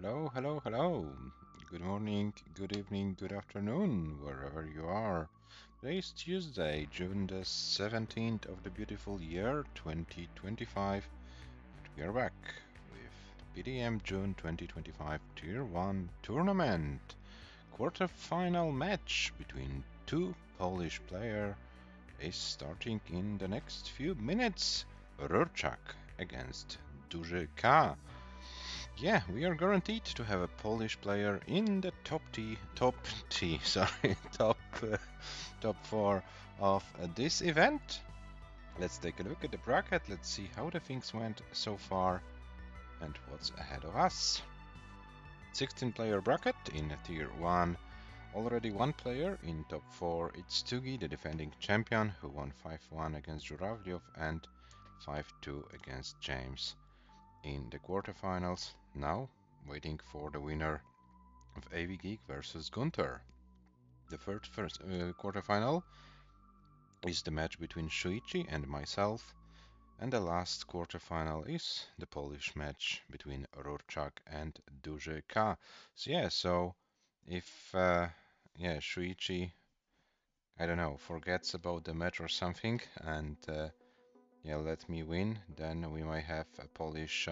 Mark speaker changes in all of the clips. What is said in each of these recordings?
Speaker 1: Hello, hello, hello. Good morning, good evening, good afternoon, wherever you are. Today is Tuesday, June the 17th of the beautiful year 2025. We are back with PDM June 2025 Tier 1 tournament. Quarter-final match between two Polish players is starting in the next few minutes. RURCZAK against DUży. Yeah, we are guaranteed to have a Polish player in the top four of this event. Let's take a look at the bracket. Let's see how the things went so far and what's ahead of us. 16-player bracket in Tier 1. Already one player in top 4. It's Tugi, the defending champion, who won 5-1 against Żurawliow and 5-2 against James in the quarterfinals. Now waiting for the winner of AV Geek versus Gunter. The first quarterfinal is the match between Shuichi and myself, and the last quarterfinal is the Polish match between RURCZAK and DUży. So if Shuichi, I don't know, forgets about the match or something and let me win, then we might have a Polish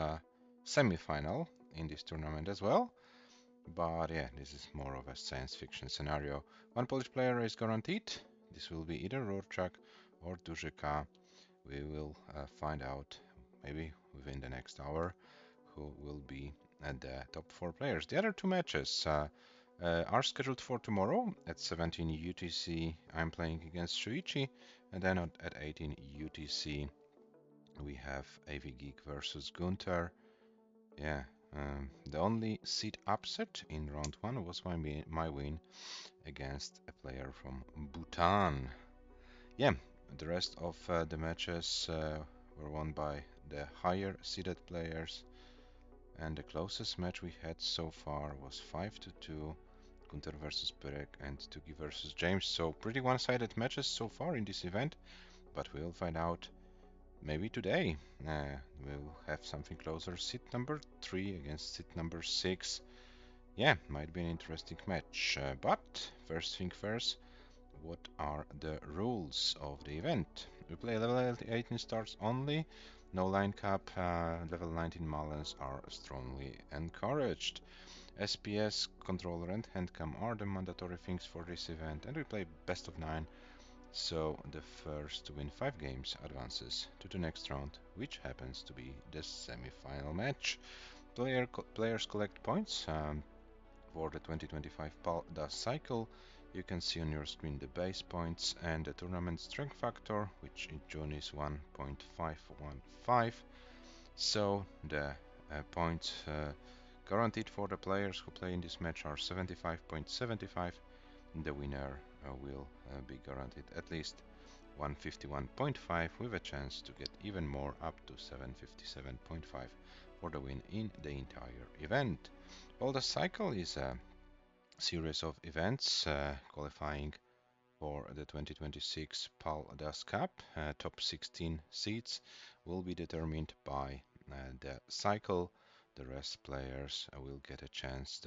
Speaker 1: semi-final in this tournament as well. But yeah, this is more of a science fiction scenario. One Polish player is guaranteed. This will be either RURCZAK or DUży. We will find out maybe within the next hour who will be the top 4 players. The other two matches are scheduled for tomorrow at 17 UTC. I'm playing against Shuichi, and then at 18 UTC we have AV Geek versus Gunter. Yeah, the only seed upset in round 1 was my win against a player from Bhutan. Yeah, the rest of the matches were won by the higher seeded players, and the closest match we had so far was 5-2, Gunter versus Pyrek and Tugi versus James. So pretty one-sided matches so far in this event, but we'll find out maybe today. We'll have something closer. Seed number 3 against seed number 6. Yeah, might be an interesting match. But first thing first, what are the rules of the event? We play level 18 starts only. No line cap. Level 19 Malens are strongly encouraged. SPS, controller and handcam are the mandatory things for this event, and we play best of 9. So the first to win 5 games advances to the next round, which happens to be the semi-final match. Players collect points for the 2025 PAL-DAS cycle. You can see on your screen the base points and the tournament strength factor, which in June is 1.515. So the points guaranteed for the players who play in this match are 75.75. The winner will be guaranteed at least 151.5 with a chance to get even more, up to 757.5 for the win in the entire event. Well, the cycle is a series of events qualifying for the 2026 PAL-DAS Cup. Top 16 seeds will be determined by the cycle. The rest of the players will get a chance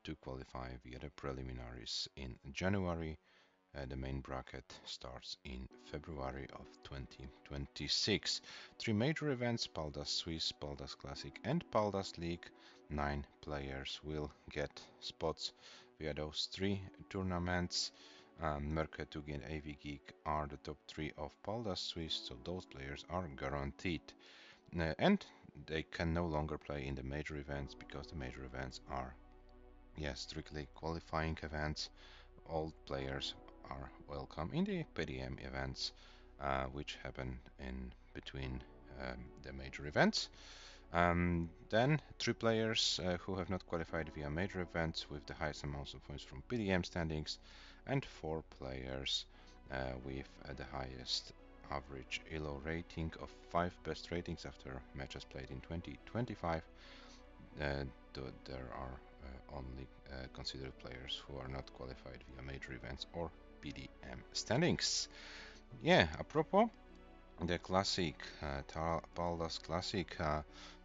Speaker 1: to qualify via the preliminaries in January. The main bracket starts in February of 2026. 3 major events: PAL-DAS Swiss, PAL-DAS Classic and PAL-DAS League. 9 players will get spots via those 3 tournaments. Merke, Tugi and AV Geek are the top 3 of PAL-DAS Swiss, so those players are guaranteed. And they can no longer play in the major events because the major events are strictly qualifying events. All players are welcome in the PDM events, which happen in between the major events. Then 3 players who have not qualified via major events with the highest amounts of points from PDM standings, and 4 players with the highest average ELO rating of 5 best ratings after matches played in 2025. There are only considered players who are not qualified via major events or PDM standings. Yeah, apropos, the Classic, Paldas Classic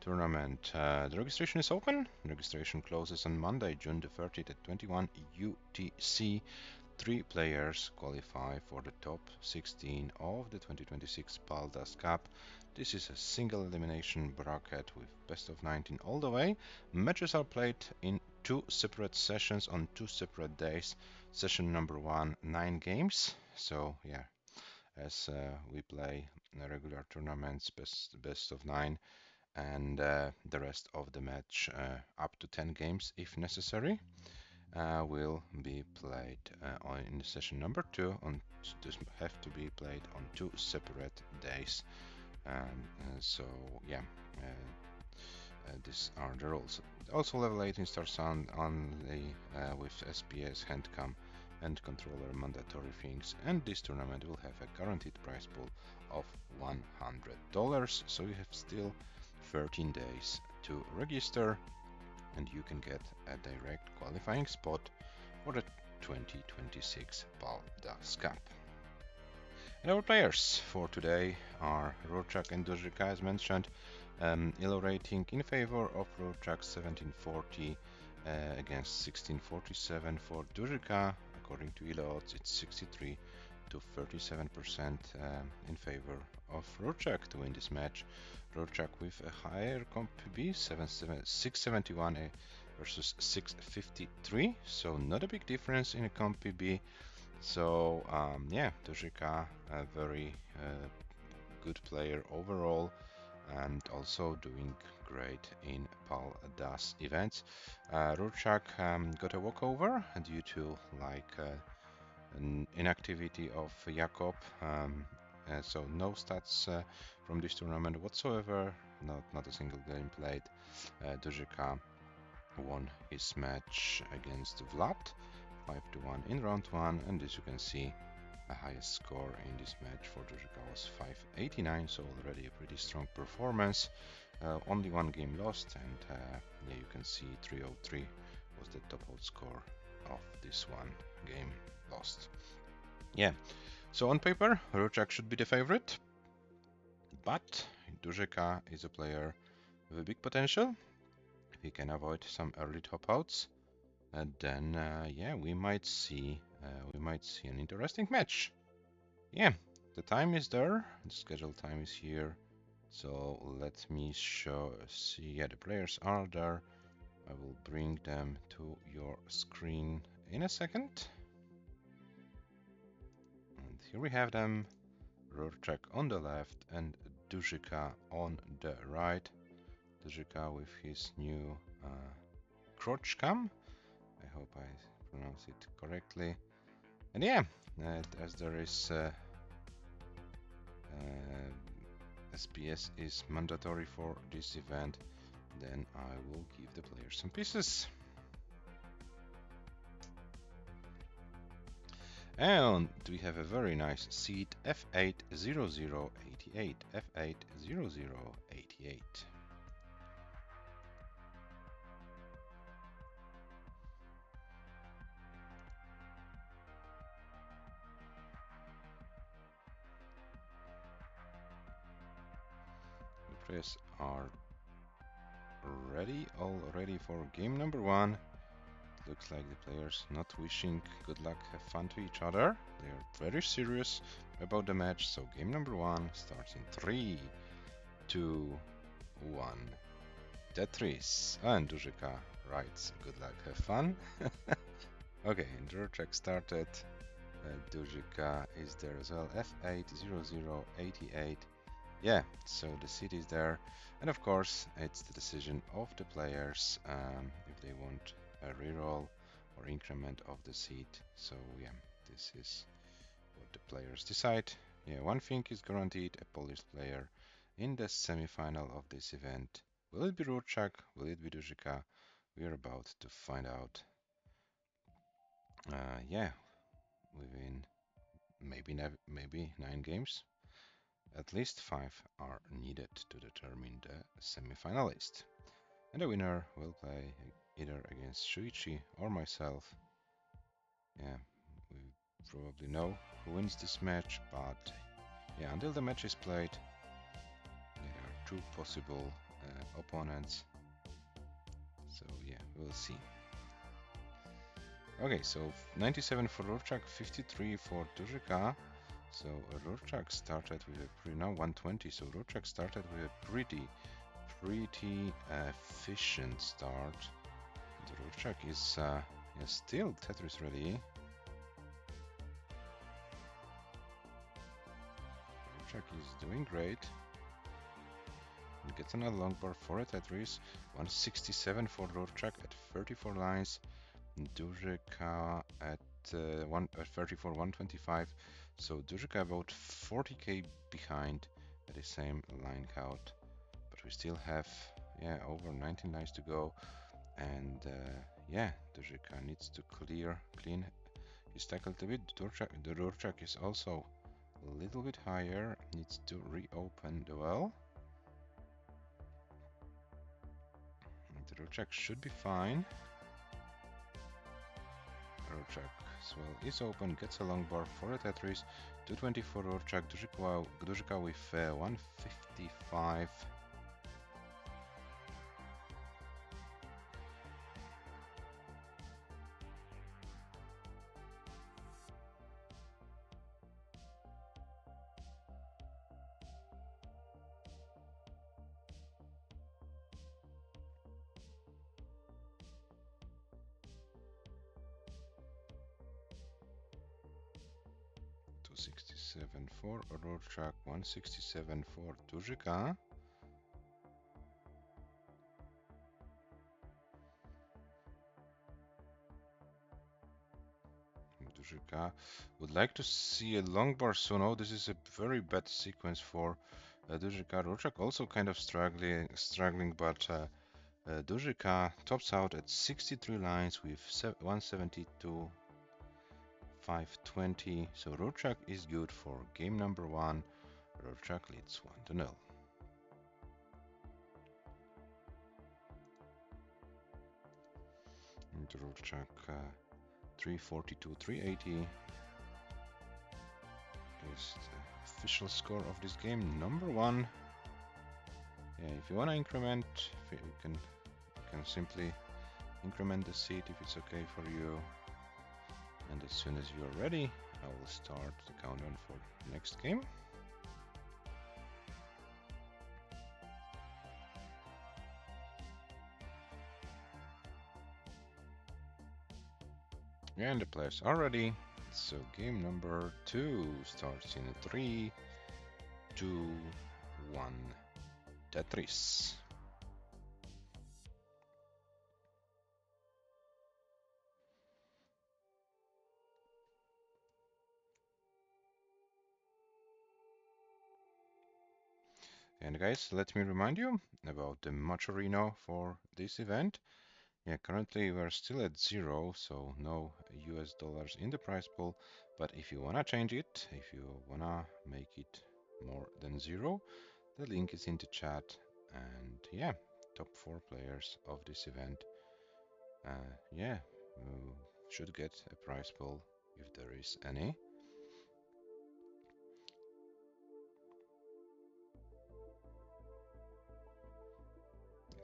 Speaker 1: tournament. The registration is open. Registration closes on Monday, June the 30th at 21 UTC. 3 players qualify for the top 16 of the 2026 Paldas Cup. This is a single elimination bracket with best of 19 all the way. Matches are played in 2 separate sessions on 2 separate days. Session number 1, 9 games. So yeah, as we play regular tournaments, best of 9, and the rest of the match up to 10 games if necessary will be played in session number 2. This have to be played on 2 separate days. So yeah, these are the rules. Also, level 18 starts only with SPS, handcam, and controller mandatory things, and this tournament will have a guaranteed prize pool of $100. So you have still 13 days to register, and you can get a direct qualifying spot for the 2026 Paldas Cup. And our players for today are RURCZAK and DUŻY, as mentioned. Elo rating in favor of RURCZAK 1740 against 1647 for DUŻY. According to Elo odds, it's 63 to 37% in favor of RURCZAK to win this match. RURCZAK with a higher comp B, 671 versus 653, so not a big difference in a comp B. So yeah, DUŻY, a very good player overall, and also doing great in Paldas events. RURCZAK got a walkover due to an inactivity of Jakob, so no stats from this tournament whatsoever, not a single game played. DUŽY won his match against Vlad 5-1 in round 1, and as you can see, the highest score in this match for DUŽY was 589, so already a pretty strong performance. Only 1 game lost, and yeah, you can see 303 was the top out score of this 1 game lost. Yeah, so on paper, RURCZAK should be the favorite, but DUŽY is a player with a big potential. If he can avoid some early top outs, then yeah, we might see an interesting match. Yeah, the time is there, the scheduled time is here. So let me see. Yeah, the players are there. I will bring them to your screen in a second. And here we have them. RURCZAK on the left and DUŽY on the right. DUŽY with his new crotch cam. I hope I pronounce it correctly. And yeah, as there is SPS is mandatory for this event, then I will give the players some pieces. And we have a very nice seed, F80088, F80088. The players are all ready for game number 1. Looks like the players not wishing good luck, have fun to each other. They are very serious about the match, so game number 1 starts in 3, 2, 1. Tetris. And DUŽY writes good luck, have fun. Okay, and RURCZAK started. DUŽY is there as well, F80088. Yeah, so the seed is there, and of course it's the decision of the players if they want a reroll or increment of the seed. So yeah, this is what the players decide. Yeah, one thing is guaranteed, a Polish player in the semi-final of this event. Will it be RURCZAK? Will it be DUŽY? We are about to find out. Yeah, within maybe 9 games. At least 5 are needed to determine the semi-finalist. And the winner will play either against Shuichi or myself. Yeah, we probably know who wins this match, but yeah, until the match is played, there are two possible opponents. So yeah, we'll see. Okay, so 97 for RURCZAK, 53 for DUŻY. So RURCZAK started with a now 120. So RURCZAK started with a pretty efficient start. The RURCZAK is still Tetris ready. RURCZAK is doing great. And gets another long bar for a Tetris. 167 for RURCZAK at 34 lines. DUŻY at 34, 125. So DUŻY about 40k behind at the same line count. But we still have over 19 lines to go. And DUŻY needs to clean his stack a little bit. The RURCZAK is also a little bit higher, needs to reopen the well. And the RURCZAK should be fine. RURCZAK as well is open, gets a long bar for a Tetris. 220 for RURCZAK, DUŻY with 155. $267 for RURCZAK, 167 for DUŻY. DUŻY would like to see a long bar soon. Oh, this is a very bad sequence for DUŻY. RURCZAK also kind of struggling, but DUŻY tops out at 63 lines with 172. 520. So RURCZAK is good for game number 1. RURCZAK leads 1-0. And RURCZAK 342, 380 is the official score of this game, number 1. Yeah, if you want to increment, you can simply increment the seat if it's okay for you. And as soon as you are ready, I will start the countdown for the next game. And the players are ready. So game number 2 starts in 3, 2, 1, Tetris. And guys, let me remind you about the match arena for this event. Yeah, currently we're still at 0, so no US dollars in the prize pool. But if you wanna change it, if you wanna make it more than 0, the link is in the chat. And yeah, top 4 players of this event, should get a prize pool if there is any.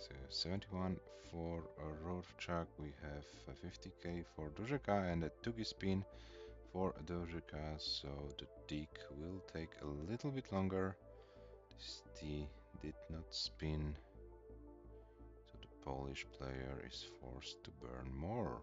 Speaker 1: So 71 for RURCZAK, we have 50k for DUŻY and a Tugi spin for DUŻY, so the dig will take a little bit longer. This D did not spin, so the Polish player is forced to burn more.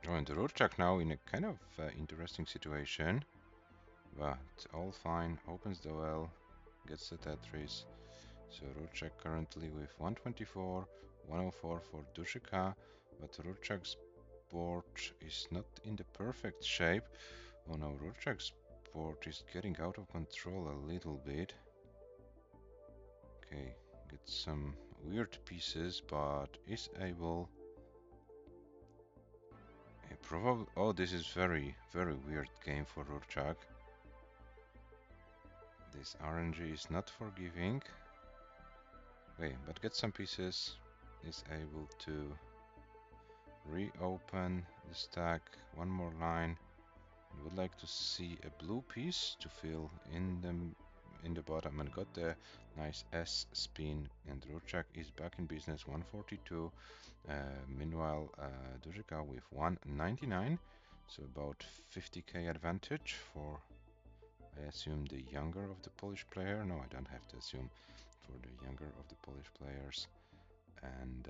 Speaker 1: Oh, and RURCZAK now in a kind of interesting situation, but all fine, opens the well, gets the Tetris. So RURCZAK currently with 124, 104 for DUŻY, but RURCZAK's board is not in the perfect shape. Oh no, RURCZAK's board is getting out of control a little bit. Okay, gets some weird pieces, but is able... Probably... Oh, this is very weird game for RURCZAK. This RNG is not forgiving. Okay, but get some pieces. Is able to reopen the stack. One more line. I would like to see a blue piece to fill in the bottom, and got the nice S spin, and RURCZAK is back in business. 142. Meanwhile, DUΖY with 199, so about 50k advantage for, I assume, the younger of the Polish player. No, I don't have to assume, for the younger of the Polish players. And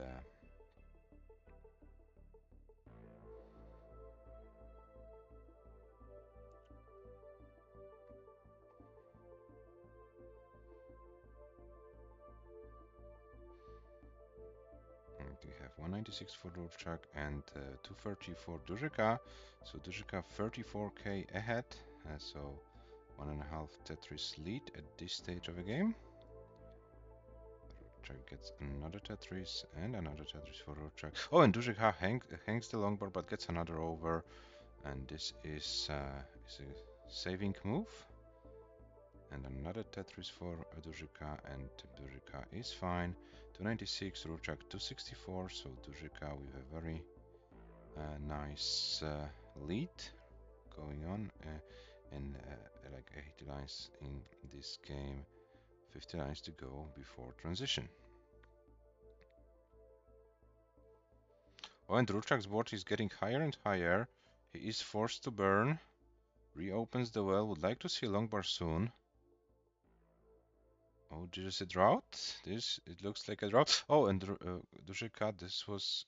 Speaker 1: we have 196 for RURCZAK and 230 for DUΖY. So DUΖY 34k ahead, so 1.5 Tetris lead at this stage of the game. RURCZAK gets another Tetris and another Tetris for RURCZAK. Oh, and DUΖY hangs the longboard but gets another over, and this is a saving move. And another Tetris for DUΖY, and DUΖY is fine. 296, RURCZAK 264, so DUΖY with a very nice lead going on, and like 80 lines in this game, 50 lines to go before transition. Oh, and RURCZAK's board is getting higher and higher. He is forced to burn. Reopens the well. Would like to see a long bar soon. Oh, this is a drought. It looks like a drought. Oh, and DUŽY, this was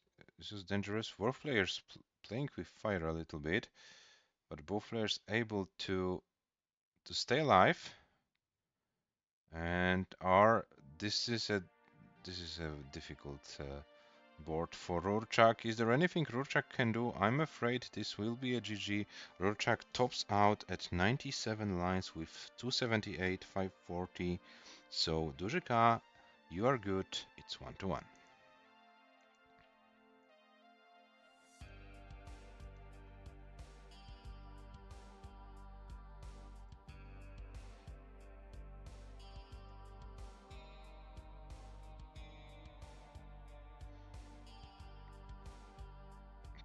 Speaker 1: dangerous. Both players playing with fire a little bit, but both players able to stay alive. And this is a difficult board for RURCZAK. Is there anything RURCZAK can do? I'm afraid this will be a GG. RURCZAK tops out at 97 lines with 278, 540. So DUŽY, you are good. It's 1-1.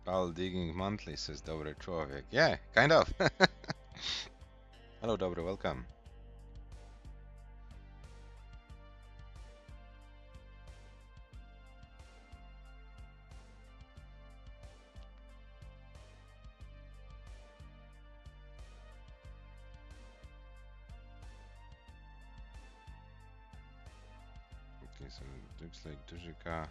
Speaker 1: Pal digging monthly, says Dobry Człowiek. Yeah, kind of. Hello, Dobry, welcome. Okay, so it looks like DUŽY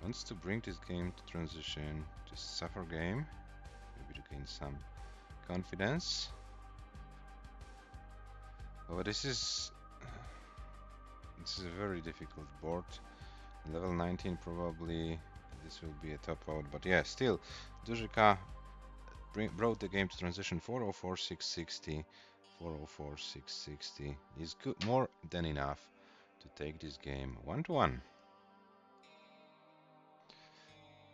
Speaker 1: wants to bring this game to transition, to suffer game, maybe to gain some confidence. Oh, this is a very difficult board. Level 19 probably this will be a top out, but yeah, still DUŽY brought the game to transition. 404 660. 404 660 is good, more than enough to take this game 1-1.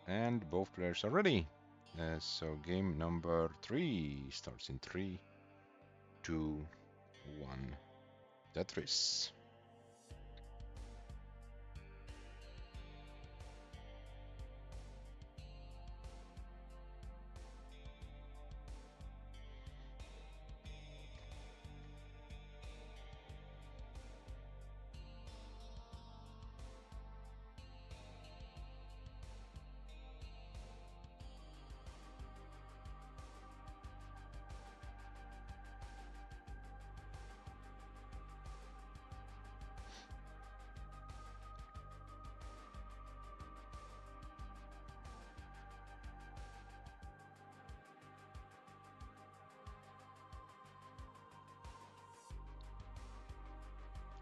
Speaker 1: And both players are ready. So game number 3 starts in 3, 2, 1. Tetris.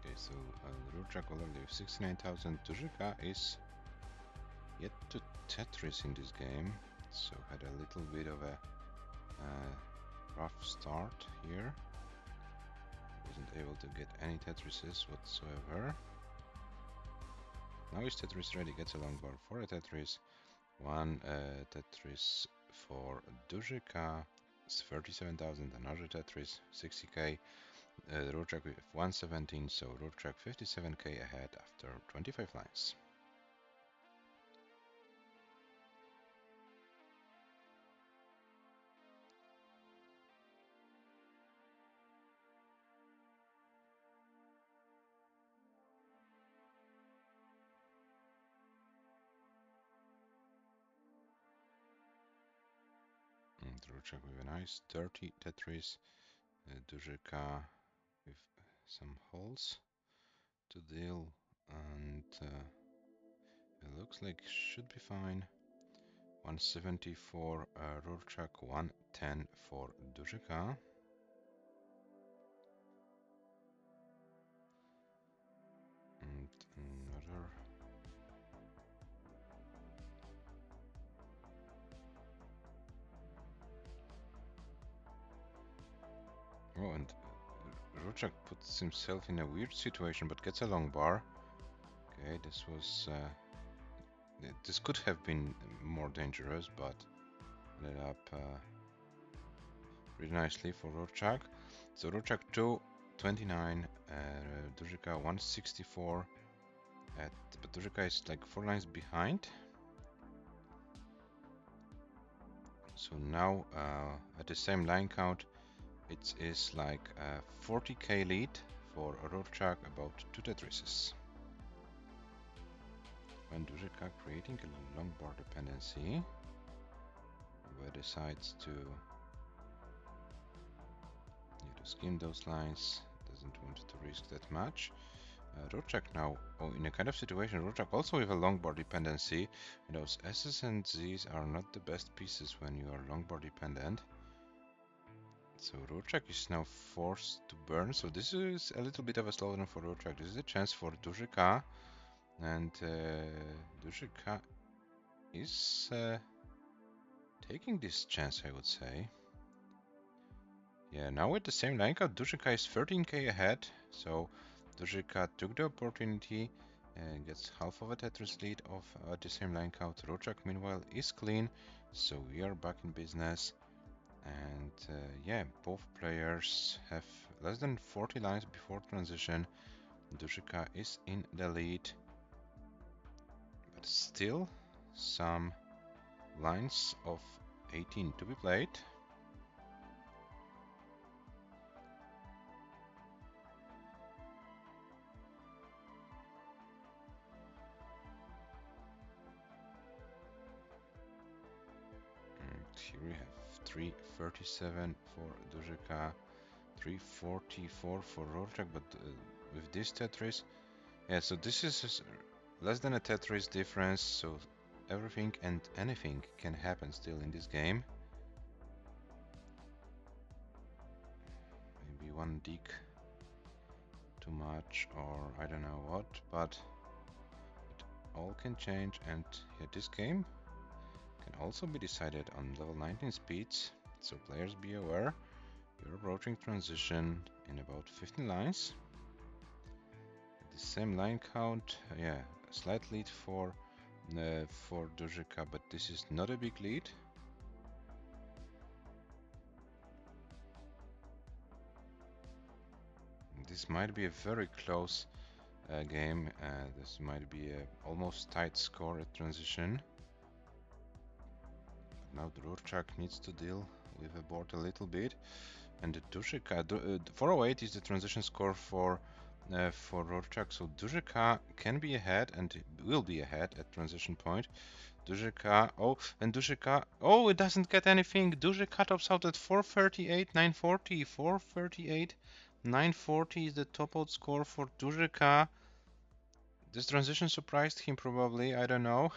Speaker 1: Okay, so RURCZAK already with 69,000. DUŽY is yet to Tetris in this game, so had a little bit of a rough start here. Wasn't able to get any Tetrises whatsoever. Now his Tetris ready, gets a long bar for a Tetris. One Tetris for DUŽY, 37,000, another Tetris, 60k. RURCZAK with 117, so RURCZAK 57k ahead after 25 lines. RURCZAK with a nice 30 Tetris, DUŻY with some holes to deal, and it looks like should be fine. 170 for RURCZAK, 110 for DUŻY. And another. Oh, and RURCZAK puts himself in a weird situation, but gets a long bar. Okay, this was this could have been more dangerous, but ended up pretty nicely for RURCZAK. So RURCZAK 229, DUŻY 164, but DUŻY is like 4 lines behind. So now at the same line count, it is like a 40k lead for RURCZAK, about 2 Tetrises. When DUŻY creating a long bar dependency, where decides to skim those lines, doesn't want to risk that much. RURCZAK now, in a kind of situation, RURCZAK also with a long bar dependency. Those S's and Z's are not the best pieces when you are long bar dependent. So RURCZAK is now forced to burn. So this is a little bit of a slowdown for RURCZAK. This is a chance for DUŻY, and DUŻY is taking this chance, I would say. Yeah, now with the same line count, DUŻY is 13k ahead, so DUŻY took the opportunity and gets half of a Tetris lead of the same line count. RURCZAK meanwhile is clean, so we are back in business. And yeah, both players have less than 40 lines before transition. DUŻY is in the lead, but still some lines of 18 to be played. Here we have 337 for DUŻY, 344 for RURCZAK, but with this Tetris, yeah, so this is less than a Tetris difference, so everything and anything can happen still in this game. Maybe one dig too much, or I don't know what, but it all can change, and yeah, this game can also be decided on level 19 speeds, so players be aware. You're approaching transition in about 15 lines. The same line count, yeah, a slight lead for DUΖY, but this is not a big lead. This might be a very close game. This might be a almost tight score at transition. Now the RURCZAK needs to deal with the board a little bit, and the DUŻY 408 is the transition score for RURCZAK, so DUΖY can be ahead and will be ahead at transition point. DUΖY, oh, and DUΖY, oh, it doesn't get anything. DUΖY tops out at 438, 940, 438, 940 is the top out score for DUΖY. This transition surprised him probably, I don't know,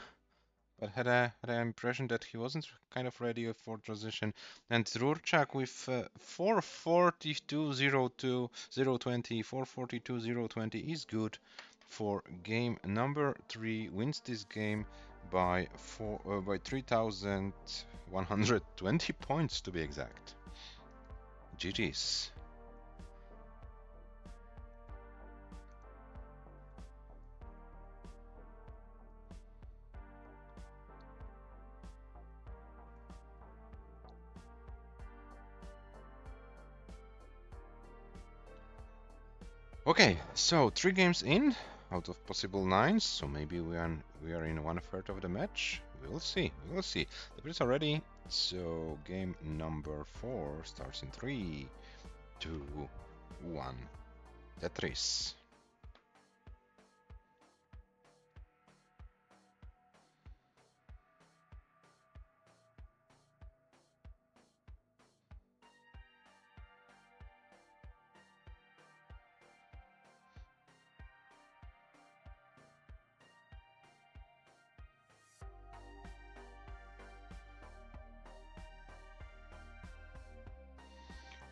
Speaker 1: but had an impression that he wasn't kind of ready for transition. And RURCZAK with 442.02, 020, 442.020 is good for game number 3. Wins this game by 3,120 points to be exact. GG's. Okay, so 3 games in out of possible 9, so maybe we are in 1/3 of the match. We will see. We will see. The players are ready. So game number 4 starts in 3, 2, 1. Tetris.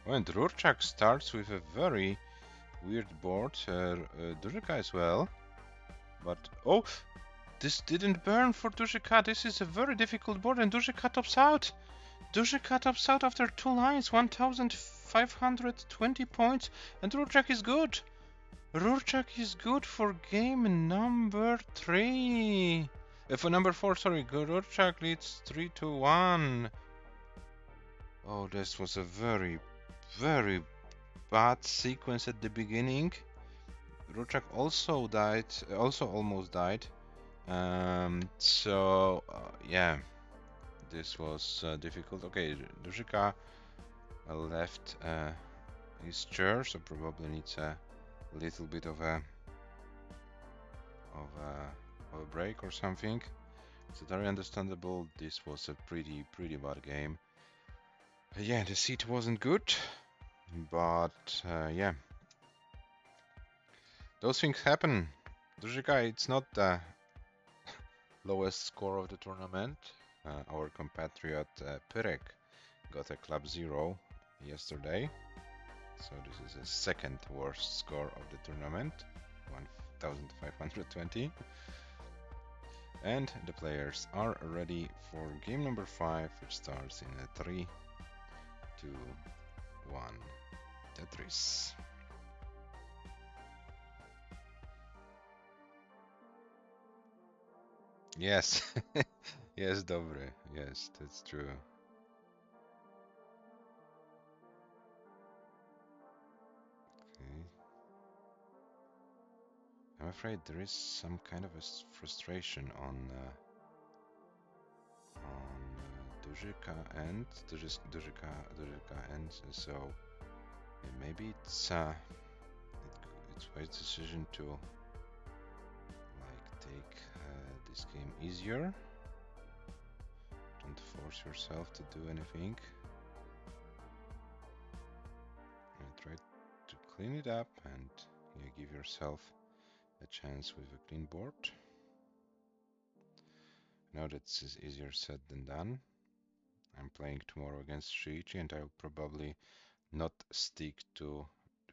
Speaker 1: And RURCZAK starts with a very weird board. DUŻY as well. But, oh, this didn't burn for DUŻY. This is a very difficult board and DUŻY tops out. DUży tops out after 2 lines, 1520 points, and RURCZAK is good. RURCZAK is good for game number 3. For number 4, sorry. RURCZAK leads 3-1. Oh, this was a very, very bad sequence at the beginning. RURCZAK also died, also almost died. Yeah. This was difficult. Okay, DUży left his chair, so probably needs a little bit of a break or something. It's very understandable. This was a pretty bad game. Yeah, the seat wasn't good, but yeah, those things happen. DUży, it's not the lowest score of the tournament. Our compatriot Pyrek got a club 0 yesterday, so this is the second worst score of the tournament, 1520. And the players are ready for game number 5, which starts in a 3, 2, 1. Tetris. Yes, yes, dobre. Yes, that's true. Okay. I'm afraid there is some kind of a frustration on DUży and so maybe it's wise decision to like take this game easier. Don't force yourself to do anything. And try to clean it up and give yourself a chance with a clean board. Now that's easier said than done. I'm playing tomorrow against Shuichi, and I'll probably not stick to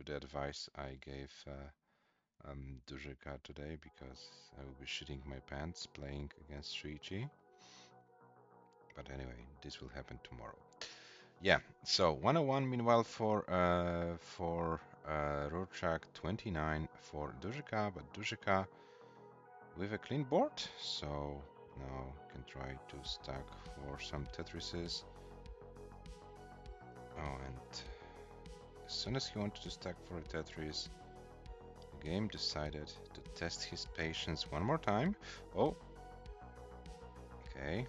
Speaker 1: the advice I gave DUży today, because I will be shitting my pants playing against Shuichi. But anyway, this will happen tomorrow. Yeah, so 101 meanwhile for RURCZAK, 29 for DUży, but DUży with a clean board, so now can try to stack for some Tetrises. Oh, and as soon as he wanted to stack for a Tetris, the game decided to test his patience one more time. Oh, okay.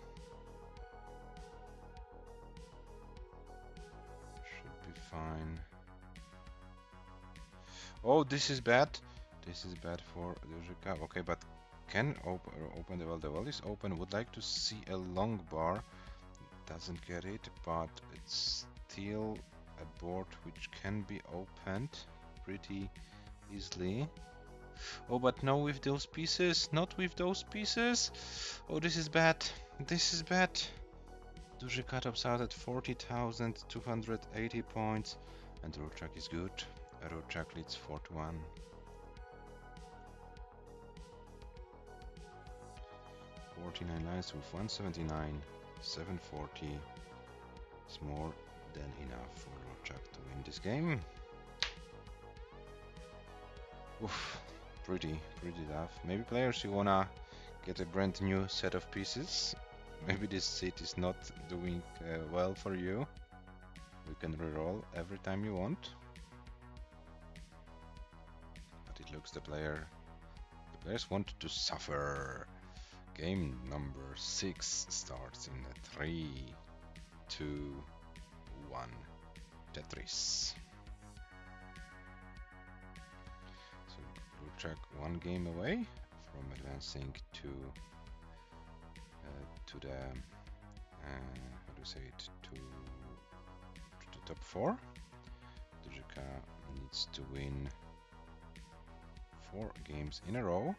Speaker 1: Should be fine. Oh, this is bad. This is bad for DUży. Okay, but can open the well is open. Would like to see a long bar. Doesn't get it, but it's still a board which can be opened pretty easily. Oh, but no with those pieces. Not with those pieces. Oh, this is bad. This is bad. DUży tops out at 40,280 points, and RURCZAK is good. RURCZAK leads 4-1. 49 lines with 179, 740 is more than enough for RURCZAK to win this game. Oof, pretty tough. Maybe players, you wanna get a brand new set of pieces. Maybe this seat is not doing well for you. You can reroll every time you want. looks the player. The players want to suffer. Game number 6 starts in 3, 2, 1. Tetris. So RURCZAK one game away from advancing to the how do you say it, to the top 4. DUŻY needs to win 4 games in a row.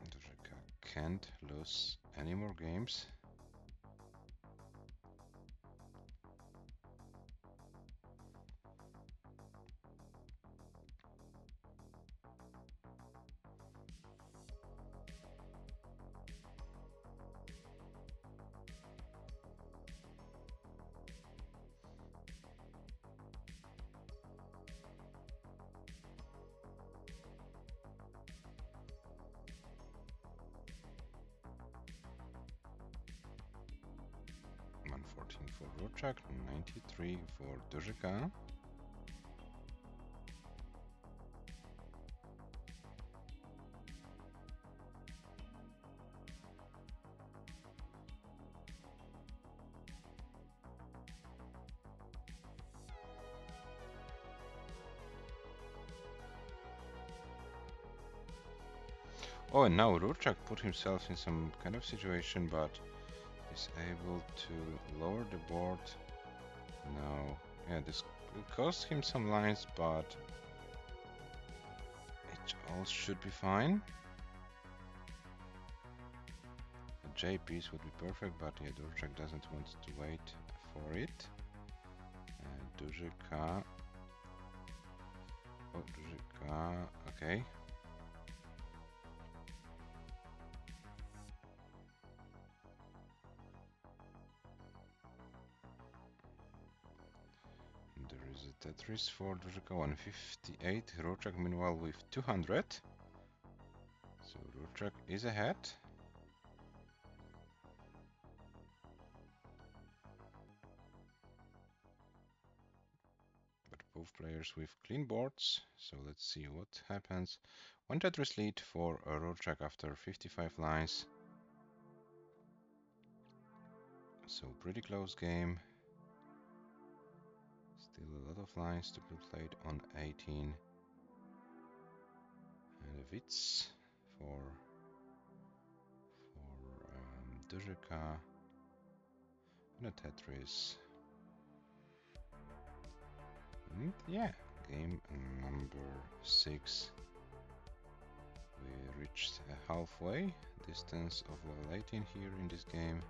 Speaker 1: DUŻY can't lose any more games. For RURCZAK, 93 for DUŻY. Oh, and now RURCZAK put himself in some kind of situation, but is able to lower the board now. Yeah, this will cost him some lines, but it all should be fine. A J piece would be perfect, but yeah, RURCZAK doesn't want to wait for it. DUŻY. Oh, DUŻY. Okay. There is a Tetris for DUŻY 158, RURCZAK meanwhile with 200. So RURCZAK is ahead. But both players with clean boards, so let's see what happens. One Tetris lead for RURCZAK after 55 lines. So pretty close game. Still a lot of lines to be played on 18. And a Witz for DUŻY and a Tetris. And yeah, game number 6. We reached a halfway distance of level 18 here in this game.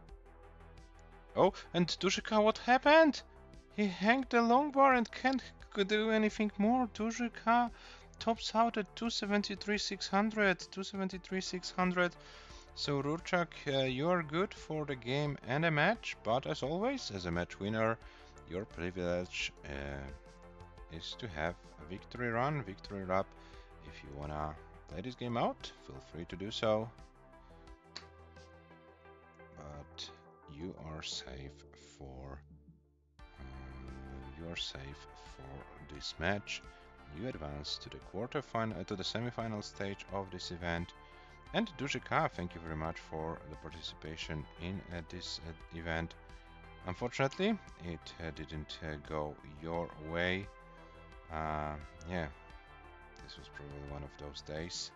Speaker 1: Oh, and DUŻY, what happened? He hanged the long bar and can't do anything more. DUŻY tops out at 273,600. 273,600. So RURCZAK, you are good for the game and a match, but as always, as a match winner, your privilege is to have a victory run, victory lap. If you wanna play this game out, feel free to do so. But you are safe for this match. You advance to the quarterfinal, to the semi-final stage of this event. And DUŻY, thank you very much for the participation in this event. Unfortunately, it didn't go your way. Yeah, this was probably one of those days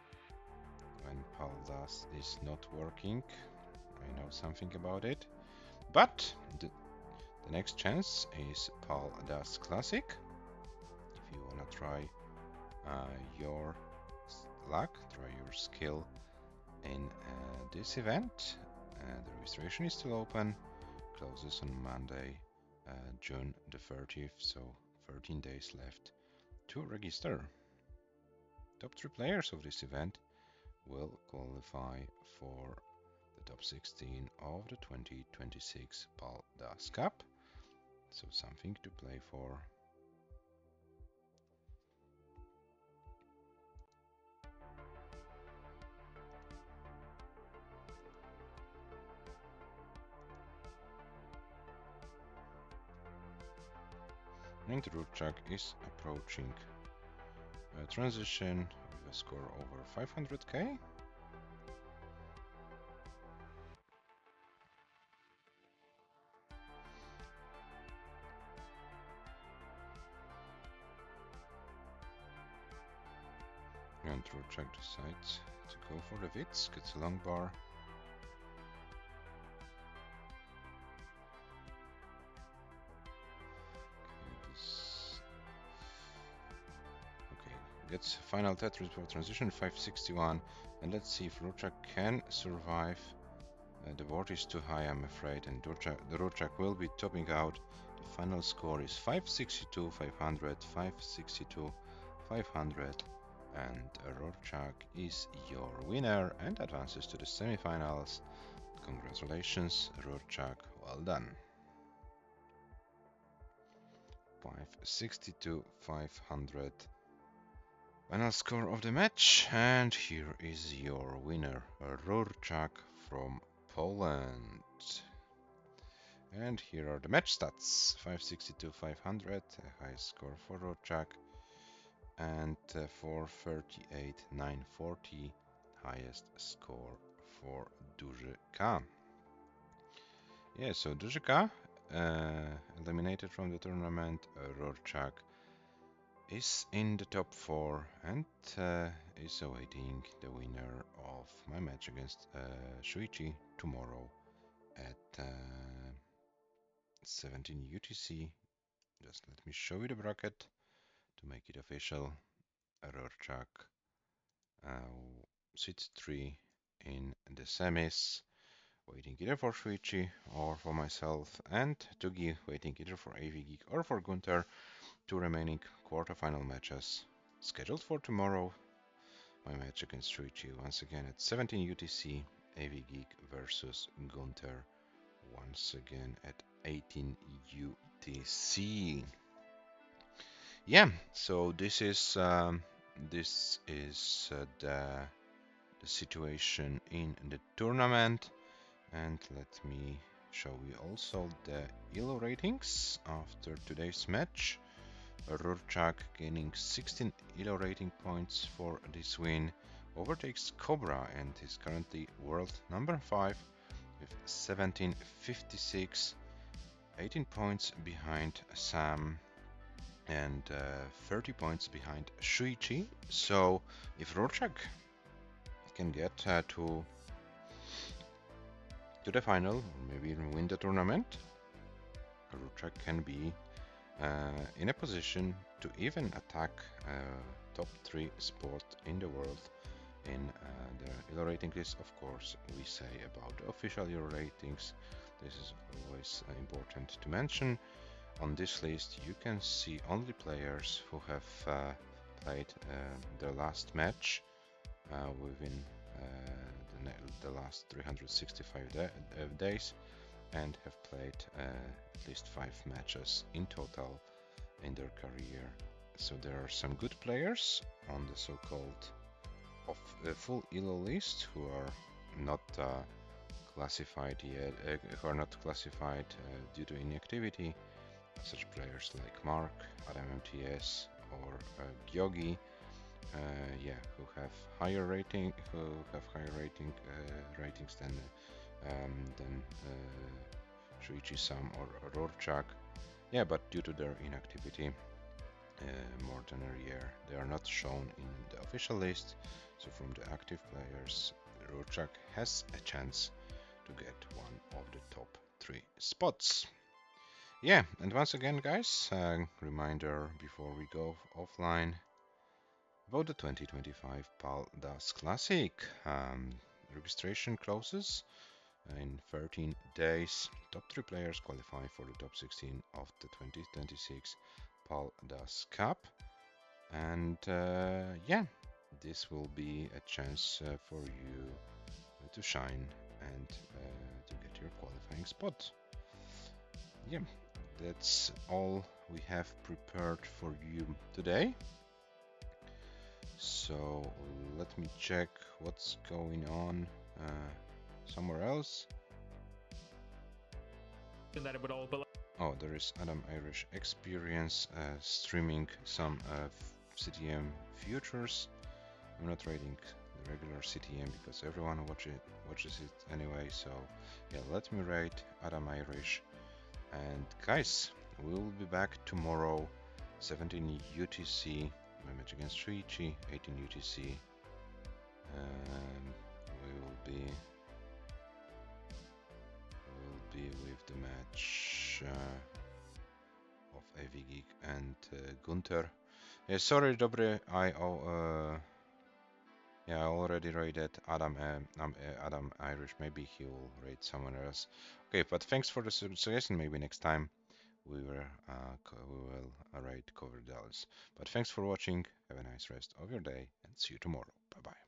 Speaker 1: when Paldas is not working. I know something about it. But the next chance is Paldas Classic. If you wanna try your luck, try your skill in this event, the registration is still open. Closes on Monday, June the 30th, so 13 days left to register. Top 3 players of this event will qualify for the top 16 of the 2026 Paldas Cup. So something to play for. And RURCZAK is approaching a transition with a score over 500k. And RURCZAK decides to go for the Wits, gets a long bar. Okay, gets final Tetris for transition 561, and let's see if RURCZAK can survive. The board is too high, I'm afraid, and the RURCZAK will be topping out. The final score is 562, 500, 562, 500. And RURCZAK is your winner and advances to the semifinals. Congratulations, RURCZAK, well done. 562, 500. Final score of the match, and here is your winner, RURCZAK from Poland. And here are the match stats: 562, 500, a high score for RURCZAK, and 438, 940, highest score for DUŻY. Yeah, so DUŻY eliminated from the tournament. RURCZAK is in the top 4 and is awaiting the winner of my match against Shuichi tomorrow at 17 UTC. Just let me show you the bracket to make it official. RURCZAK sits 3 in the semis, waiting either for Shuichi or for myself, and Tugi waiting either for AV Geek or for Gunter. 2 remaining quarterfinal matches scheduled for tomorrow. My match against Shuichi once again at 17 UTC, AV Geek versus Gunter once again at 18 UTC. Yeah, so this is the situation in the tournament, and let me show you also the ELO ratings after today's match. RURCZAK gaining 16 ELO rating points for this win, overtakes Cobra and is currently world number 5 with 1756, 18 points behind Sam and 30 points behind Shuichi. So if RURCZAK can get to the final, or maybe even win the tournament, RURCZAK can be in a position to even attack top 3 spot in the world in the ELO rating list. Of course, we say about the official ELO ratings. This is always important to mention. On this list, you can see only players who have played their last match within the last 365 days and have played at least 5 matches in total in their career. So there are some good players on the so-called full ELO list who are not classified yet, due to inactivity. Such players like Mark, Adam MTS, or Gyogi, who have higher ratings than Shuichi-san or RURCZAK. Yeah, but due to their inactivity, more than a year, they are not shown in the official list. So from the active players, RURCZAK has a chance to get one of the top 3 spots. Yeah, and once again, guys, reminder before we go offline about the 2025 PAL-DAS Classic. Registration closes in 13 days. Top 3 players qualify for the top 16 of the 2026 PAL-DAS Cup. And this will be a chance for you to shine and to get your qualifying spot. Yeah, that's all we have prepared for you today. So let me check what's going on somewhere else.
Speaker 2: That it would all, but
Speaker 1: Oh, there is Adam Irish Experience streaming some CTM futures. I'm not trading the regular CTM because everyone watches it anyway. So yeah, let me rate Adam Irish. And guys, we will be back tomorrow, 17 UTC. My match against Shuichi, 18 UTC. We will be with the match of AV Geek and Gunther. Yeah, sorry, Dobry, I already rated Adam Irish. Maybe he will rate someone else. Okay, but thanks for the suggestion. Maybe next time we will rate cover Dallas. But thanks for watching. Have a nice rest of your day and see you tomorrow. Bye bye.